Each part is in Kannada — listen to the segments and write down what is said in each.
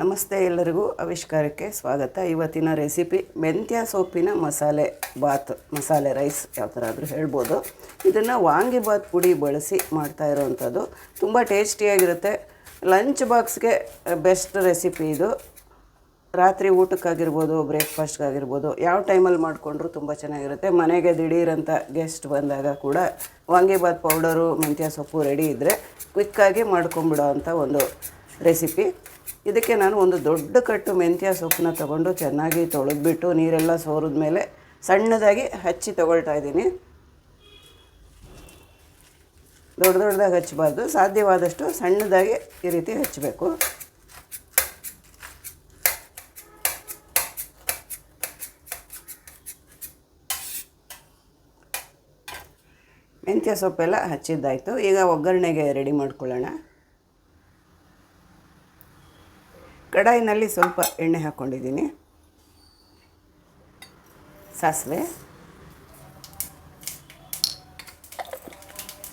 ನಮಸ್ತೆ ಎಲ್ಲರಿಗೂ ಆವಿಷ್ಕಾರಕ್ಕೆ ಸ್ವಾಗತ. ಇವತ್ತಿನ ರೆಸಿಪಿ ಮೆಂತ್ಯ ಸೊಪ್ಪಿನ ಮಸಾಲೆ ಬಾತ್, ಮಸಾಲೆ ರೈಸ್ ಯಾವ ಥರ ಆದರೂ ಹೇಳ್ಬೋದು. ಇದನ್ನು ವಾಂಗಿಬಾತ್ ಪುಡಿ ಬಳಸಿ ಮಾಡ್ತಾ ಇರೋವಂಥದ್ದು. ತುಂಬ ಟೇಸ್ಟಿಯಾಗಿರುತ್ತೆ. ಲಂಚ್ ಬಾಕ್ಸ್ಗೆ ಬೆಸ್ಟ್ ರೆಸಿಪಿ ಇದು. ರಾತ್ರಿ ಊಟಕ್ಕಾಗಿರ್ಬೋದು, ಬ್ರೇಕ್ಫಾಸ್ಟ್ಗಾಗಿರ್ಬೋದು, ಯಾವ ಟೈಮಲ್ಲಿ ಮಾಡಿಕೊಂಡ್ರೂ ತುಂಬ ಚೆನ್ನಾಗಿರುತ್ತೆ. ಮನೆಗೆ ದಿಢೀರಂತ ಗೆಸ್ಟ್ ಬಂದಾಗ ಕೂಡ ವಾಂಗಿಬಾತ್ ಪೌಡರು, ಮೆಂತ್ಯ ಸೊಪ್ಪು ರೆಡಿ ಇದ್ದರೆ ಕ್ವಿಕ್ಕಾಗಿ ಮಾಡ್ಕೊಂಬಿಡೋ ಅಂಥ ಒಂದು ರೆಸಿಪಿ. ಇದಕ್ಕೆ ನಾನು ಒಂದು ದೊಡ್ಡ ಕಟ್ಟು ಮೆಂತ್ಯ ಸೊಪ್ಪನ್ನ ತೊಗೊಂಡು ಚೆನ್ನಾಗಿ ತೊಳೆದ್ಬಿಟ್ಟು ನೀರೆಲ್ಲ ಸೋರಿದ ಮೇಲೆ ಸಣ್ಣದಾಗಿ ಹಚ್ಚಿ ತೊಗೊಳ್ತಾ ಇದ್ದೀನಿ. ದೊಡ್ಡದಾಗಿ ಹಚ್ಚಬಾರ್ದು, ಸಾಧ್ಯವಾದಷ್ಟು ಸಣ್ಣದಾಗಿ ಈ ರೀತಿ ಹಚ್ಚಬೇಕು. ಮೆಂತ್ಯ ಸೊಪ್ಪೆಲ್ಲ ಹಚ್ಚಿದ್ದಾಯಿತು. ಈಗ ಒಗ್ಗರಣೆಗೆ ರೆಡಿ ಮಾಡ್ಕೊಳ್ಳೋಣ. ಕಡಾಯಿನಲ್ಲಿ ಸ್ವಲ್ಪ ಎಣ್ಣೆ ಹಾಕ್ಕೊಂಡಿದ್ದೀನಿ. ಸಾಸಿವೆ,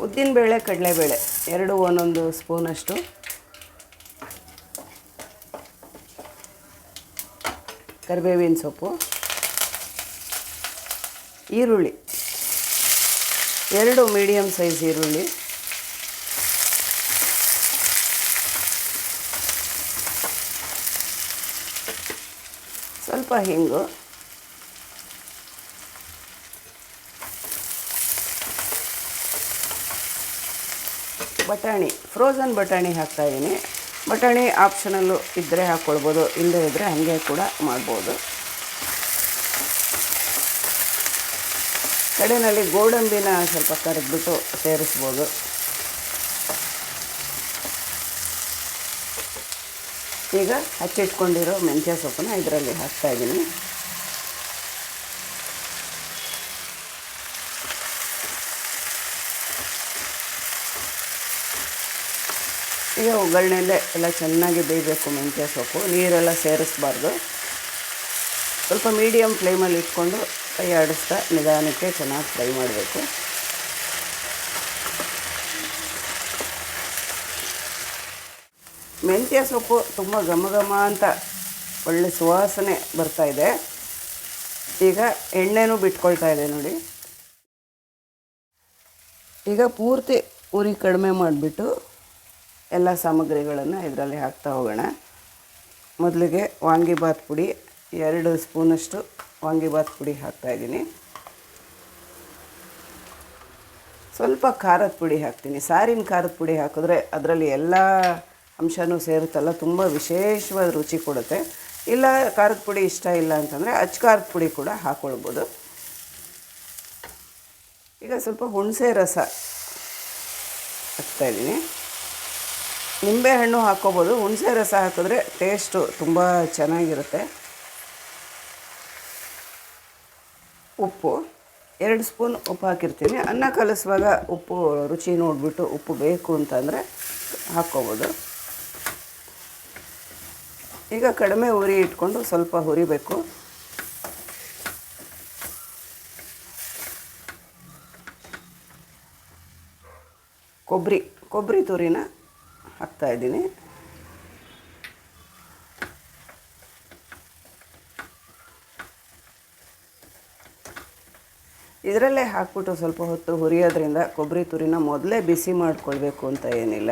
ಉದ್ದಿನಬೇಳೆ, ಕಡಲೆಬೇಳೆ ಎರಡು ಒಂದೊಂದು ಸ್ಪೂನಷ್ಟು, ಕರಿಬೇವಿನ ಸೊಪ್ಪು, ಈರುಳ್ಳಿ ಎರಡು ಮೀಡಿಯಮ್ ಸೈಜ್ ಈರುಳ್ಳಿ, ಸ್ವಲ್ಪ ಹಿಂಗು, ಬಟಾಣಿ, ಫ್ರೋಝನ್ ಬಟಾಣಿ ಹಾಕ್ತಾಯಿದ್ದೀನಿ. ಬಟಾಣಿ ಆಪ್ಷನಲ್ಲು ಇದ್ದರೆ ಹಾಕ್ಕೊಳ್ಬೋದು, ಇಲ್ಲದೇ ಇದ್ದರೆ ಹಾಗೆ ಕೂಡ ಮಾಡ್ಬೋದು. ಕಡೆಯಲ್ಲಿ ಗೋಡಂಬಿನ ಸ್ವಲ್ಪ ಕರೆದ್ಬಿಟ್ಟು ಸೇರಿಸ್ಬೋದು. ಈಗ ಹಚ್ಚಿಟ್ಕೊಂಡಿರೋ ಮೆಂತ್ಯ ಸೊಪ್ಪನ್ನ ಇದರಲ್ಲಿ ಹಾಕ್ತಾಯಿದ್ದೀನಿ. ಈಗ ಒಗ್ಗರಣೆಯಲ್ಲೇ ಎಲ್ಲ ಚೆನ್ನಾಗಿ ಬೇಯಬೇಕು ಮೆಂತ್ಯ ಸೊಪ್ಪು, ನೀರೆಲ್ಲ ಸೇರಿಸಬಾರ್ದು. ಸ್ವಲ್ಪ ಮೀಡಿಯಮ್ ಫ್ಲೇಮಲ್ಲಿ ಇಟ್ಕೊಂಡು ಕೈ ಆಡಿಸ್ತಾ ನಿಧಾನಕ್ಕೆ ಚೆನ್ನಾಗಿ ಫ್ರೈ ಮಾಡಬೇಕು. ಮೆಂತ್ಯ ಸೊಪ್ಪು ತುಂಬ ಘಮ ಅಂತ ಒಳ್ಳೆ ಸುವಾಸನೆ ಬರ್ತಾಯಿದೆ. ಈಗ ಎಣ್ಣೆನೂ ಬಿಟ್ಕೊಳ್ತಾ ಇದೆ ನೋಡಿ. ಈಗ ಪೂರ್ತಿ ಉರಿ ಕಡಿಮೆ ಮಾಡಿಬಿಟ್ಟು ಎಲ್ಲ ಸಾಮಗ್ರಿಗಳನ್ನು ಇದರಲ್ಲಿ ಹಾಕ್ತಾ ಹೋಗೋಣ. ಮೊದಲಿಗೆ ವಾಂಗಿಬಾತ್ ಪುಡಿ 2 ಸ್ಪೂನಷ್ಟು ವಾಂಗಿಬಾತ್ ಪುಡಿ ಹಾಕ್ತಾಯಿದ್ದೀನಿ. ಸ್ವಲ್ಪ ಖಾರದ ಪುಡಿ ಹಾಕ್ತೀನಿ. ಸಾರಿನ ಖಾರದ ಪುಡಿ ಹಾಕಿದ್ರೆ ಅದರಲ್ಲಿ ಎಲ್ಲ ಅಂಶನೂ ಸೇರುತ್ತಲ್ಲ, ತುಂಬ ವಿಶೇಷವಾದ ರುಚಿ ಕೊಡುತ್ತೆ. ಇಲ್ಲ ಖಾರದ ಪುಡಿ ಇಷ್ಟ ಇಲ್ಲ ಅಂತಂದರೆ ಖಾರದ ಪುಡಿ ಕೂಡ ಹಾಕ್ಕೊಳ್ಬೋದು. ಈಗ ಸ್ವಲ್ಪ ಹುಣಸೆ ರಸ ಹಾಕ್ತಾಯಿದ್ದೀನಿ. ನಿಂಬೆಹಣ್ಣು ಹಾಕ್ಕೋಬೋದು. ಹುಣಸೆ ರಸ ಹಾಕಿದ್ರೆ ಟೇಸ್ಟು ತುಂಬ ಚೆನ್ನಾಗಿರುತ್ತೆ. ಉಪ್ಪು 2 ಸ್ಪೂನ್ ಉಪ್ಪು ಹಾಕಿರ್ತೀನಿ. ಅನ್ನ ಕಲಿಸುವಾಗ ಉಪ್ಪು ರುಚಿ ನೋಡಿಬಿಟ್ಟು ಉಪ್ಪು ಬೇಕು ಅಂತಂದರೆ ಹಾಕ್ಕೋಬೋದು. ಈಗ ಕಡಿಮೆ ಉರಿ ಇಟ್ಕೊಂಡು ಸ್ವಲ್ಪ ಹುರಿಬೇಕು. ಕೊಬ್ಬರಿ ತುರಿನ ಹಾಕ್ತಾಯಿದ್ದೀನಿ. ಇದರಲ್ಲೇ ಹಾಕ್ಬಿಟ್ಟು ಸ್ವಲ್ಪ ಹೊತ್ತು ಹುರಿಯೋದ್ರಿಂದ ಕೊಬ್ಬರಿ ತುರಿನ ಮೊದಲೇ ಬಿಸಿ ಮಾಡಿಕೊಳ್ಬೇಕು ಅಂತ ಏನಿಲ್ಲ.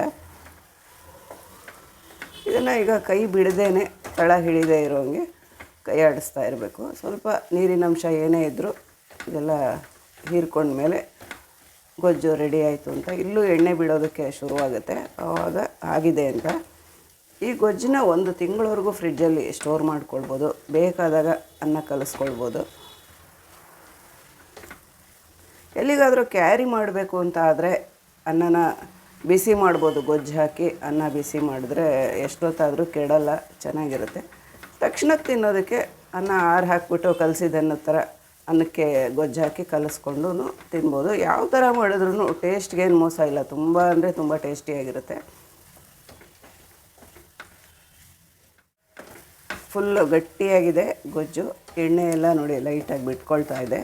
ಇದನ್ನು ಈಗ ಕೈ ಬಿಡದೇನೆ ತಳ ಹಿಡಿದೇ ಇರೋಂಗೆ ಕೈ ಆಡಿಸ್ತಾ ಇರಬೇಕು. ಸ್ವಲ್ಪ ನೀರಿನಂಶ ಏನೇ ಇದ್ದರೂ ಇದೆಲ್ಲ ಹೀರ್ಕೊಂಡ್ಮೇಲೆ ಗೊಜ್ಜು ರೆಡಿ ಆಯಿತು ಅಂತ ಇಲ್ಲೂ ಎಣ್ಣೆ ಬಿಡೋದಕ್ಕೆ ಶುರುವಾಗುತ್ತೆ. ಆವಾಗ ಆಗಿದೆ ಅಂತ. ಈ ಗೊಜ್ಜನ್ನ 1 ತಿಂಗಳವರೆಗೂ ಫ್ರಿಡ್ಜಲ್ಲಿ ಸ್ಟೋರ್ ಮಾಡ್ಕೊಳ್ಬೋದು. ಬೇಕಾದಾಗ ಅನ್ನ ಕಲಿಸ್ಕೊಳ್ಬೋದು. ಎಲ್ಲಿಗಾದರೂ ಕ್ಯಾರಿ ಮಾಡಬೇಕು ಅಂತ ಆದರೆ ಅನ್ನನ ಬಿಸಿ ಮಾಡ್ಬೋದು. ಗೊಜ್ಜು ಹಾಕಿ ಅನ್ನ ಬಿಸಿ ಮಾಡಿದ್ರೆ ಎಷ್ಟೊತ್ತಾದರೂ ಕೆಡಲ್ಲ, ಚೆನ್ನಾಗಿರುತ್ತೆ. ತಕ್ಷಣಕ್ಕೆ ತಿನ್ನೋದಕ್ಕೆ ಅನ್ನ ಹಾಕಿಬಿಟ್ಟು ಕಲಸಿದನ್ನ ಥರ ಅನ್ನಕ್ಕೆ ಗೊಜ್ಜು ಹಾಕಿ ಕಲಿಸ್ಕೊಂಡು ತಿನ್ಬೋದು. ಯಾವ ಥರ ಮಾಡಿದ್ರೂ ಟೇಸ್ಟ್ಗೇನು ಮೋಸ ಇಲ್ಲ. ತುಂಬ ಅಂದರೆ ತುಂಬ ಟೇಸ್ಟಿಯಾಗಿರುತ್ತೆ. ಫುಲ್ಲು ಗಟ್ಟಿಯಾಗಿದೆ ಗೊಜ್ಜು. ಎಣ್ಣೆ ಎಲ್ಲ ನೋಡಿ ಲೈಟಾಗಿ ಬಿಟ್ಕೊಳ್ತಾ ಇದೆ.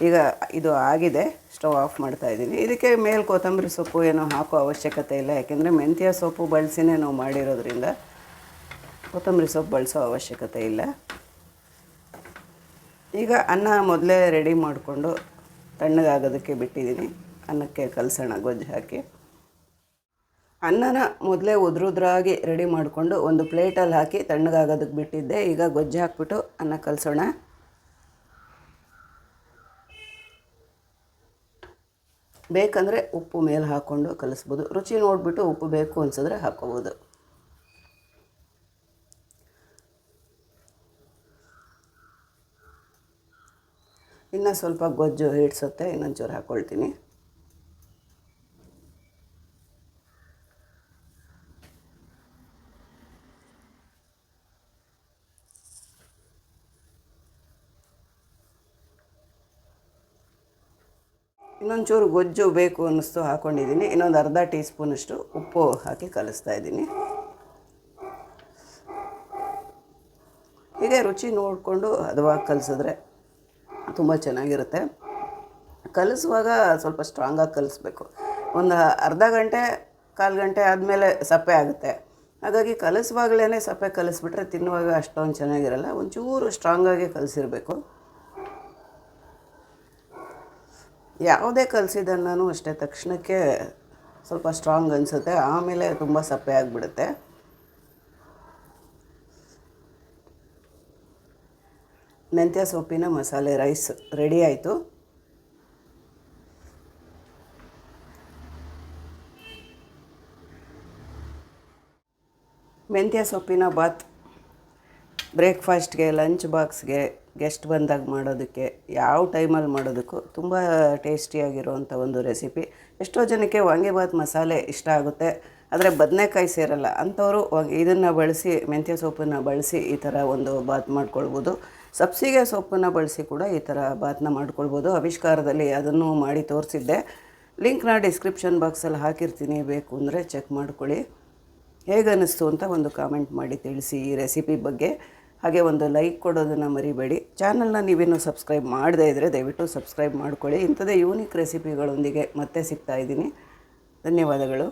ಈಗ ಇದು ಆಗಿದೆ. ಸ್ಟವ್ ಆಫ್ ಮಾಡ್ತಾಯಿದ್ದೀನಿ. ಇದಕ್ಕೆ ಮೇಲೆ ಕೊತ್ತಂಬರಿ ಸೊಪ್ಪು ಏನೋ ಹಾಕೋ ಅವಶ್ಯಕತೆ ಇಲ್ಲ, ಯಾಕೆಂದರೆ ಮೆಂತ್ಯ ಸೊಪ್ಪು ಬಳಸಿನೇ ನಾವು ಮಾಡಿರೋದ್ರಿಂದ. ಕೊತ್ತಂಬರಿ ಸೊಪ್ಪು ಬಳಸೋ ಅವಶ್ಯಕತೆ ಇಲ್ಲ. ಈಗ ಅನ್ನ ಮೊದಲೇ ರೆಡಿ ಮಾಡಿಕೊಂಡು ತಣ್ಣಗಾಗೋದಕ್ಕೆ ಬಿಟ್ಟಿದ್ದೀನಿ. ಅನ್ನಕ್ಕೆ ಕಲಸೋಣ ಗೊಜ್ಜು ಹಾಕಿ. ಅನ್ನನ ಮೊದಲೇ ಉದ್ರುದ್ರಾಗಿ ರೆಡಿ ಮಾಡಿಕೊಂಡು ಒಂದು ಪ್ಲೇಟಲ್ಲಿ ಹಾಕಿ ತಣ್ಣಗಾಗೋದಕ್ಕೆ ಬಿಟ್ಟಿದ್ದೆ. ಈಗ ಗೊಜ್ಜು ಹಾಕ್ಬಿಟ್ಟು ಅನ್ನ ಕಲಸೋಣ. ಬೇಕಂದರೆ ಉಪ್ಪು ಮೇಲೆ ಹಾಕ್ಕೊಂಡು ಕಲಿಸ್ಬೋದು. ರುಚಿ ನೋಡಿಬಿಟ್ಟು ಉಪ್ಪು ಬೇಕು ಅನಿಸಿದ್ರೆ ಹಾಕ್ಕೋಬೋದು. ಇನ್ನು ಸ್ವಲ್ಪ ಗೊಜ್ಜು ಹಿಡಿಸುತ್ತೆ, ಇನ್ನೊಂಚೂರು ಹಾಕ್ಕೊಳ್ತೀನಿ. ಇನ್ನೊಂಚೂರು ಗೊಜ್ಜು ಬೇಕು ಅನ್ನಿಸ್ತು ಹಾಕ್ಕೊಂಡಿದ್ದೀನಿ. ಇನ್ನೊಂದು ಅರ್ಧ ಟೀ ಸ್ಪೂನಷ್ಟು ಉಪ್ಪು ಹಾಕಿ ಕಲಿಸ್ತಾ ಇದ್ದೀನಿ. ಹೀಗೆ ರುಚಿ ನೋಡಿಕೊಂಡು ಹದವಾಗಿ ಕಲಿಸಿದ್ರೆ ತುಂಬ ಚೆನ್ನಾಗಿರುತ್ತೆ. ಕಲಿಸುವಾಗ ಸ್ವಲ್ಪ ಸ್ಟ್ರಾಂಗಾಗಿ ಕಲಿಸ್ಬೇಕು. ಒಂದು ಅರ್ಧ ಗಂಟೆ ಕಾಲು ಗಂಟೆ ಆದಮೇಲೆ ಸಪ್ಪೆ ಆಗುತ್ತೆ. ಹಾಗಾಗಿ ಕಲಿಸುವಾಗಲೇ ಸಪ್ಪೆ ಕಲಿಸ್ಬಿಟ್ರೆ ತಿನ್ನುವಾಗ ಅಷ್ಟೊಂದು ಚೆನ್ನಾಗಿರಲ್ಲ. ಒಂಚೂರು ಸ್ಟ್ರಾಂಗಾಗಿ ಕಲಿಸಿರಬೇಕು. ಯಾವುದೇ ಕಲಿಸಿದ್ದನ್ನೂ ಅಷ್ಟೇ ತಕ್ಷಣಕ್ಕೆ ಸ್ವಲ್ಪ ಸ್ಟ್ರಾಂಗ್ ಅನಿಸುತ್ತೆ, ಆಮೇಲೆ ತುಂಬ ಸಪ್ಪೆ ಆಗಿಬಿಡುತ್ತೆ. ಮೆಂತ್ಯ ಸೊಪ್ಪಿನ ಮಸಾಲೆ ರೈಸ್ ರೆಡಿ ಆಯಿತು. ಮೆಂತ್ಯ ಸೊಪ್ಪಿನ ಬಾತ್ ಬ್ರೇಕ್ಫಾಸ್ಟ್ಗೆ, ಲಂಚ್ ಬಾಕ್ಸ್ಗೆ, ಗೆಸ್ಟ್ ಬಂದಾಗ ಮಾಡೋದಕ್ಕೆ, ಯಾವ ಟೈಮಲ್ಲಿ ಮಾಡೋದಕ್ಕೂ ತುಂಬ ಟೇಸ್ಟಿಯಾಗಿರುವಂಥ ಒಂದು ರೆಸಿಪಿ. ಎಷ್ಟೋ ಜನಕ್ಕೆ ವಾಂಗಿಬಾತ್ ಮಸಾಲೆ ಇಷ್ಟ ಆಗುತ್ತೆ, ಆದರೆ ಬದನೆಕಾಯಿ ಸೇರಲ್ಲ. ಅಂಥವರು ಇದನ್ನು ಬಳಸಿ, ಮೆಂತ್ಯ ಸೊಪ್ಪನ್ನು ಬಳಸಿ ಈ ಥರ ಒಂದು ಬಾತ್ ಮಾಡ್ಕೊಳ್ಬೋದು. ಸಬ್ಸಿಗೆ ಸೊಪ್ಪನ್ನು ಬಳಸಿ ಕೂಡ ಈ ಥರ ಬಾತ್ನ ಮಾಡ್ಕೊಳ್ಬೋದು. ಆವಿಷ್ಕಾರದಲ್ಲಿ ಅದನ್ನು ಮಾಡಿ ತೋರಿಸಿದ್ದೆ. ಲಿಂಕ್ನ ಡಿಸ್ಕ್ರಿಪ್ಷನ್ ಬಾಕ್ಸಲ್ಲಿ ಹಾಕಿರ್ತೀನಿ, ಬೇಕು ಅಂದರೆ ಚೆಕ್ ಮಾಡ್ಕೊಳ್ಳಿ. ಹೇಗನ್ನಿಸ್ತು ಅಂತ ಒಂದು ಕಾಮೆಂಟ್ ಮಾಡಿ ತಿಳಿಸಿ ಈ ರೆಸಿಪಿ ಬಗ್ಗೆ. ಹಾಗೆ ಒಂದು ಲೈಕ್ ಕೊಡೋದನ್ನು ಮರಿಬೇಡಿ. ಚಾನಲ್ನ ನೀವೇನು ಸಬ್ಸ್ಕ್ರೈಬ್ ಮಾಡದೇ ಇದ್ದರೆ ದಯವಿಟ್ಟು ಸಬ್ಸ್ಕ್ರೈಬ್ ಮಾಡ್ಕೊಳ್ಳಿ. ಇಂಥದ್ದೇ ಯೂನಿಕ್ ರೆಸಿಪಿಗಳೊಂದಿಗೆ ಮತ್ತೆ ಸಿಗ್ತಾಯಿದ್ದೀನಿ. ಧನ್ಯವಾದಗಳು.